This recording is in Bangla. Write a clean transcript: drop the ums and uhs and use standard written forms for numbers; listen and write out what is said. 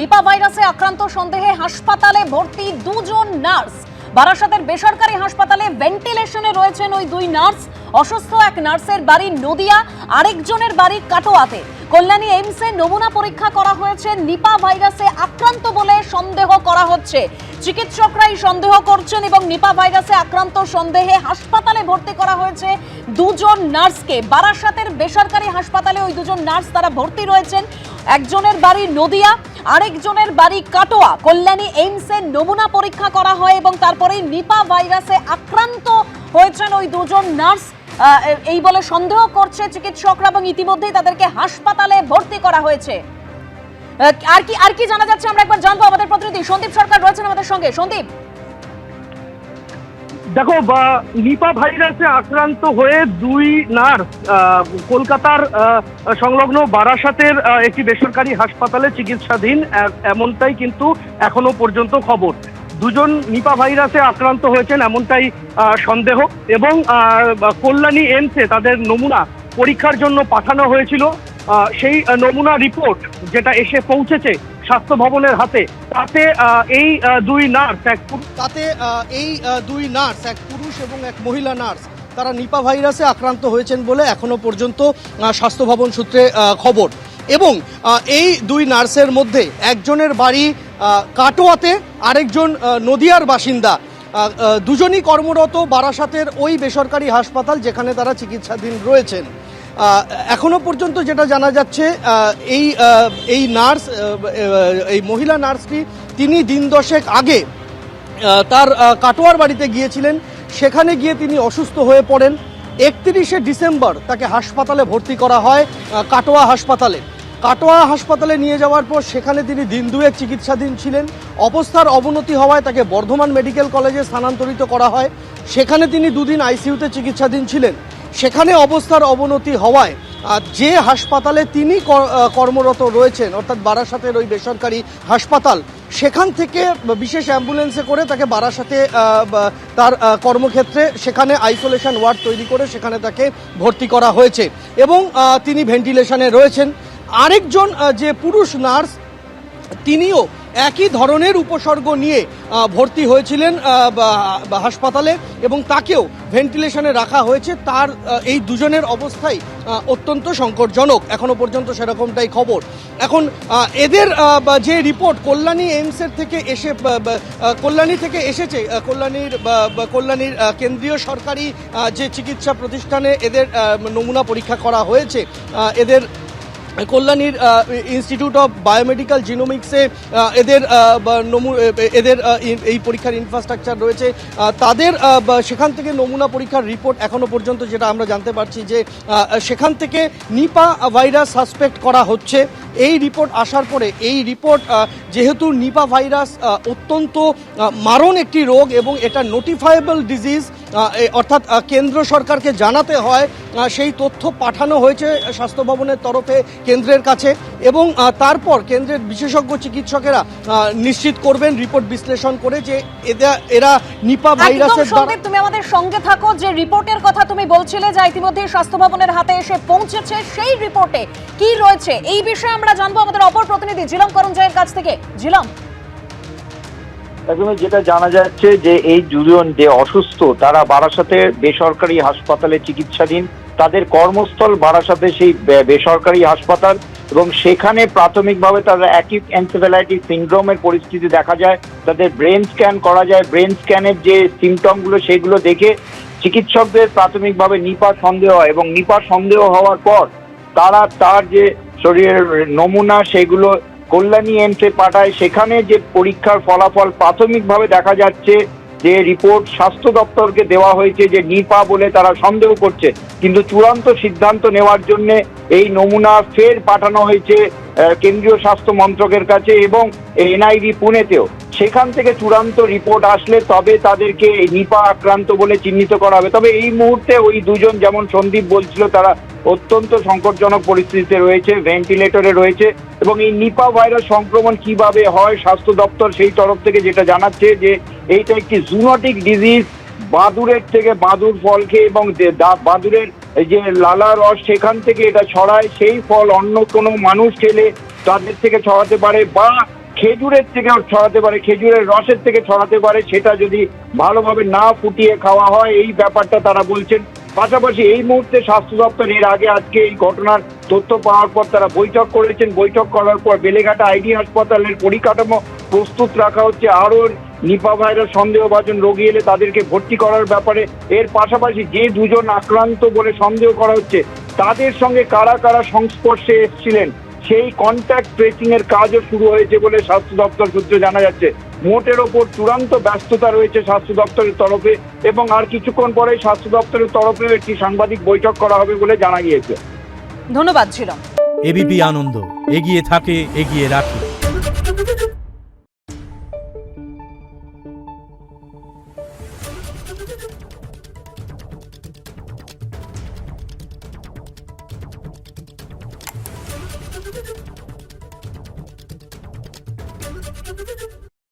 নিপা ভাইরাসে আক্রান্ত সন্দেহে হাসপাতালে ভর্তি দুজন নার্স। বারাসাতের বেসরকারি হাসপাতালে ভেন্টিলেশনে রয়েছেন ওই দুই নার্স। অসুস্থ এক নার্সের বাড়ি নদিয়া, আরেকজনের বাড়ি কাটোয়াতে। কল্যাণী এইমসে নমুনা পরীক্ষা করা হয়েছে। নিপা ভাইরাসে আক্রান্ত বলে সন্দেহ করা হচ্ছে। চিকিৎসকরাই সন্দেহ করছেন এবং নিপা ভাইরাসে আক্রান্ত সন্দেহে হাসপাতালে ভর্তি করা হয়েছে দুজন নার্সকে। বারাসাতের বেসরকারি হাসপাতালে ওই দুজন নার্স তারা ভর্তি রয়েছেন। একজনের বাড়ি নদিয়া, আরেকজনের বাড়ি কাটোয়া। কল্যাণী এইমসে নমুনা পরীক্ষা করা হয় এবং তারপরেই নিপা ভাইরাসে আক্রান্ত হয়েছেন ওই দুজন নার্স এই বলে সন্দেহ করছে চিকিৎসকরা এবং ইতিমধ্যেই তাদেরকে হাসপাতালে ভর্তি করা হয়েছে। আর কি জানা যাচ্ছে আমরা একবার জানবো। আমাদের প্রতিনিধি সন্দীপ সরকার রয়েছেন আমাদের সঙ্গে। সন্দীপ, দেখো, নিপা ভাইরাসে আক্রান্ত হয়ে দুই নার্স কলকাতার সংলগ্ন বারাসাতের একটি বেসরকারি হাসপাতালে চিকিৎসাধীন, এমনটাই কিন্তু এখনো পর্যন্ত খবর। দুজন নিপা ভাইরাসে আক্রান্ত হয়েছেন এমনটাই সন্দেহ এবং কল্যাণী এইমসে তাদের নমুনা পরীক্ষার জন্য পাঠানো হয়েছিল। সেই নমুনা রিপোর্ট যেটা এসে পৌঁছেছে স্বাস্থ্য ভবনের হাতে, তাতে এই দুই নার্স এক পুরুষ এবং এক মহিলা নার্স তারা নিপা ভাইরাসে আক্রান্ত হয়েছেন বলে এখনো পর্যন্ত স্বাস্থ্য ভবন সূত্রে খবর। এবং এই দুই নার্সের মধ্যে একজনের বাড়ি কাটোয়াতে, আরেকজন নদিয়ার বাসিন্দা। দুজনই কর্মরত বারাসাতের ওই বেসরকারি হাসপাতাল যেখানে তারা চিকিৎসাধীন রয়েছেন। এখনো পর্যন্ত যেটা জানা যাচ্ছে, এই নার্স, এই মহিলা নার্সটি তিনি দিন দশেক আগে তার কাটোয়ার বাড়িতে গিয়েছিলেন। সেখানে গিয়ে তিনি অসুস্থ হয়ে পড়েন। 31শে ডিসেম্বর তাকে হাসপাতালে ভর্তি করা হয় কাটোয়া হাসপাতালে। কাটোয়া হাসপাতালে নিয়ে যাওয়ার পর সেখানে তিনি দিন দুয়েক চিকিৎসাধীন ছিলেন। অবস্থার অবনতি হওয়ায় তাকে বর্ধমান মেডিকেল কলেজে স্থানান্তরিত করা হয়। সেখানে তিনি দুদিন আইসিইউতে চিকিৎসাধীন ছিলেন। সেখানে অবস্থার অবনতি হওয়ায় যে হাসপাতালে তিনি কর্মরত রয়েছেন, অর্থাৎ বারাসাতের ওই বেসরকারি হাসপাতাল, সেখান থেকে বিশেষ অ্যাম্বুলেন্সে করে তাকে বারাসাতে তার কর্মক্ষেত্রে সেখানে আইসোলেশন ওয়ার্ড তৈরি করে সেখানে তাকে ভর্তি করা হয়েছে এবং তিনি ভেন্টিলেশনে রয়েছেন। আরেকজন যে পুরুষ নার্স, তিনিও একই ধরনের উপসর্গ নিয়ে ভর্তি হয়েছিলেন হাসপাতালে এবং তাকেও ভেন্টিলেশনে রাখা হয়েছে। তার এই দুজনের অবস্থাই অত্যন্ত সংকটজনক, এখনো পর্যন্ত সেরকমটাই খবর। এখন এদের যে রিপোর্ট কল্যাণী এইমসের থেকে কল্যাণী থেকে এসেছে, কল্যাণীর কেন্দ্রীয় সরকারি যে চিকিৎসা প্রতিষ্ঠানে এদের নমুনা পরীক্ষা করা হয়েছে, এদের কল্যাণীর ইনস্টিটিউট অফ বায়োমেডিক্যাল জিনোমিক্সে এদের এই পরীক্ষার ইনফ্রাস্ট্রাকচার রয়েছে। তাদের সেখান থেকে নমুনা পরীক্ষার রিপোর্ট এখনো পর্যন্ত যেটা আমরা জানতে পারছি যে সেখান থেকে নিপা ভাইরাস সাসপেক্ট করা হচ্ছে। এই রিপোর্ট আসার পরে, এই রিপোর্ট যেহেতু নিপা ভাইরাস অত্যন্ত মারণ একটি রোগ এবং এটা নোটিফায়েবল ডিজিজ, অর্থাৎ কেন্দ্র সরকারকে জানাতে হয়, সেই তথ্য পাঠানো হয়েছে স্বাস্থ্য ভবনের তরফে কেন্দ্রের কাছে এবং তারপর কেন্দ্রের বিশেষজ্ঞ চিকিৎসকেরা নিশ্চিত করবেন রিপোর্ট বিশ্লেষণ করে যে এরা নিপা ভাইরাসের দ্বারা। তুমি আমাদের সঙ্গে থাকো। যে রিপোর্টের কথা তুমি বলছিলে যা ইতিমধ্যে স্বাস্থ্য ভবনের হাতে এসে পৌঁছেছে, সেই রিপোর্টে কি রয়েছে এই বিষয়ে আমরা জানবো আমাদের অপর প্রতিনিধি ঝিলম করঞ্জয়ের কাছ থেকে। ঝিলম, একদমই যেটা জানা যাচ্ছে যে এই দুজন যে অসুস্থ তারা বারাসাতের বেসরকারি হাসপাতালে চিকিৎসাধীন। তাদের কর্মস্থল বারাসাতে সেই বেসরকারি হাসপাতাল এবং সেখানে প্রাথমিকভাবে তাদের অ্যাকিউট এনসেফ্যালাইটিস সিনড্রোমের পরিস্থিতি দেখা যায়। তাদের ব্রেন স্ক্যান করা যায়। ব্রেন স্ক্যানের যে সিমটমগুলো সেগুলো দেখে চিকিৎসকদের প্রাথমিকভাবে নিপা সন্দেহ হয় এবং নিপা সন্দেহ হওয়ার পর তার যে শরীরের নমুনা সেগুলো কল্যাণী এইমসে পাঠায়। সেখানে যে পরীক্ষার ফলাফল প্রাথমিকভাবে দেখা যাচ্ছে যে রিপোর্ট স্বাস্থ্য দপ্তরকে দেওয়া হয়েছে যে নিপা বলে তারা সন্দেহ করছে, কিন্তু চূড়ান্ত সিদ্ধান্ত নেওয়ার জন্য এই নমুনা ফের পাঠানো হয়েছে কেন্দ্রীয় স্বাস্থ্য মন্ত্রকের কাছে এবং এনআইভি পুনেতেও। সেখান থেকে চূড়ান্ত রিপোর্ট আসলে তবে তাদেরকে নিপা আক্রান্ত বলে চিহ্নিত করা হবে। তবে এই মুহূর্তে ওই দুজন, যেমন সন্দীপ বলছিল, তারা অত্যন্ত সংকটজনক পরিস্থিতিতে রয়েছে, ভেন্টিলেটরে রয়েছে এবং এই নিপা ভাইরাস সংক্রমণ কিভাবে হয় স্বাস্থ্য দপ্তর সেই তরফ থেকে যেটা জানাচ্ছে যে এইটা একটি জুনোটিক ডিজিজ। বাদুড়ের থেকে বাদুড় ফল খেয়ে এবং বাদুড়ের যে লালা রস সেখান থেকে এটা ছড়ায়, সেই ফল অন্য কোনো মানুষ খেলে তাদের থেকে ছড়াতে পারে বা খেজুরের থেকে ছড়াতে পারে, খেজুরের রসের থেকে ছড়াতে পারে, সেটা যদি ভালোভাবে না ফুটিয়ে খাওয়া হয়, এই ব্যাপারটা তারা বলছেন। পাশাপাশি এই মুহূর্তে স্বাস্থ্য দপ্তর এর আগে আজকে এই ঘটনার তথ্য পাওয়ার পর তারা বৈঠক করেছেন। বৈঠক করার পর বেলেঘাটা আইডি হাসপাতালের পরিকাঠামো প্রস্তুত রাখা হচ্ছে। আরও নিপা ভাইরাস সন্দেহভাজন রোগী এলে তাদেরকে ভর্তি করার ব্যাপারে। এর পাশাপাশি যে দুজন আক্রান্ত বলে সন্দেহ করা হচ্ছে তাদের সঙ্গে কারা কারা সংস্পর্শে এসেছিলেন সেই কন্ট্যাক্ট ট্রেসিং এর কাজও শুরু হয়েছে বলে স্বাস্থ্য দপ্তর সূত্রে জানা যাচ্ছে। মোটের ওপর চূড়ান্ত ব্যস্ততা রয়েছে স্বাস্থ্য দপ্তরের তরফে, এবং আর কিছুক্ষণ পরেই স্বাস্থ্য দপ্তরের তরফে একটি সাংবাদিক বৈঠক করা হবে বলে জানা গিয়েছে। ধন্যবাদ ছিলাম। এবিপি আনন্দ, এগিয়ে থাকে, এগিয়ে রাখে।